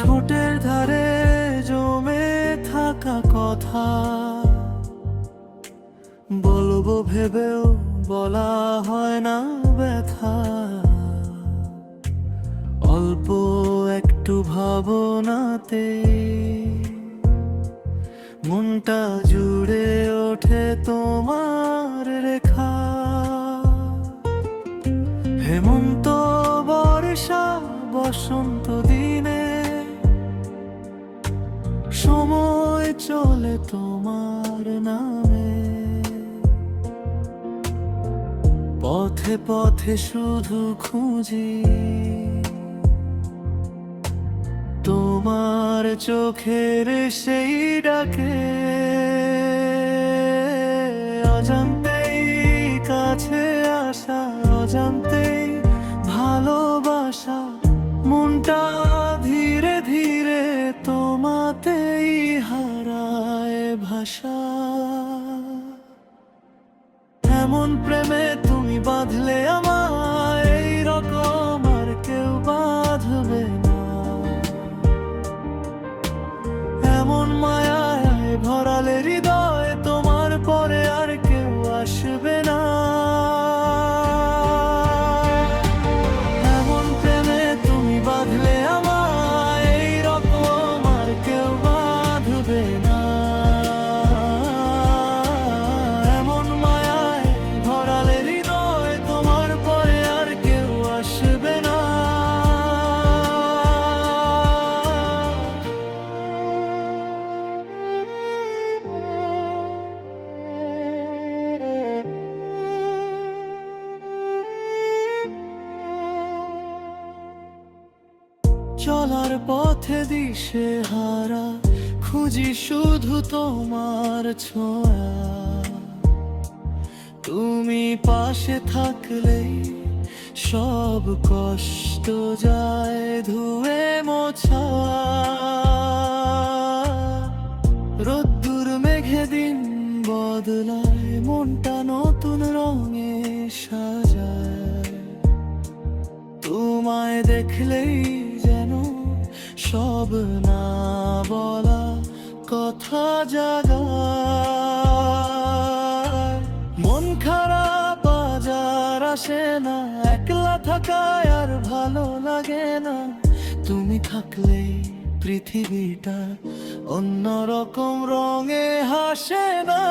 ঠোঁটের ধারে জমে থাকা কথা বলবো ভেবেও বলা হয় না ব্যথা। অল্প একটু ভাবনাতে মনটা জুড়ে ওঠে তোমার রেখা। হেমন্ত বর্ষা বসন্ত দিনে সময় চলে তোমার নামে। পথে পথে শুধু খুঁজি তোমার চোখের সেই ডাকে। অজান্তেই কাছে আসা, অজান্তেই ভালোবাসা, মনটা ধীরে ধীরে তোমাতেই হারায় ভাষা। এমন প্রেমে তুমি বাঁধলে আমায়, এই রকম আর কেউ বাঁধবে না। এমন মায়ায় ভরালে হৃদয়, তোমার পরে আর কেউ আসবে না। এমন প্রেমে তুমি বাঁধলে আমায়, এই রকম আর কেউ বাঁধবে না। এমন মায়ায় ভরালে হৃদয়, তোমার পরে আর কেউ আসবে না। চলার পথে দিশে হারা, খুঁজি শুধু তোমার ছোঁয়া। তুমি পাশে থাকলেই সব কষ্ট যায় ধুয়ে মোছা। রোদ্দুর মেঘে দিন বদলায়, মনটা নতুন রঙে সাজায়। তোমায় দেখলেই যেন সব না বলা কথা জাগায়। মন খারাপ আজ আর আসে না, একলা থাকায় আর ভালো লাগে না। তুমি থাকলেই পৃথিবীটা অন্যরকম রঙে হাসে না।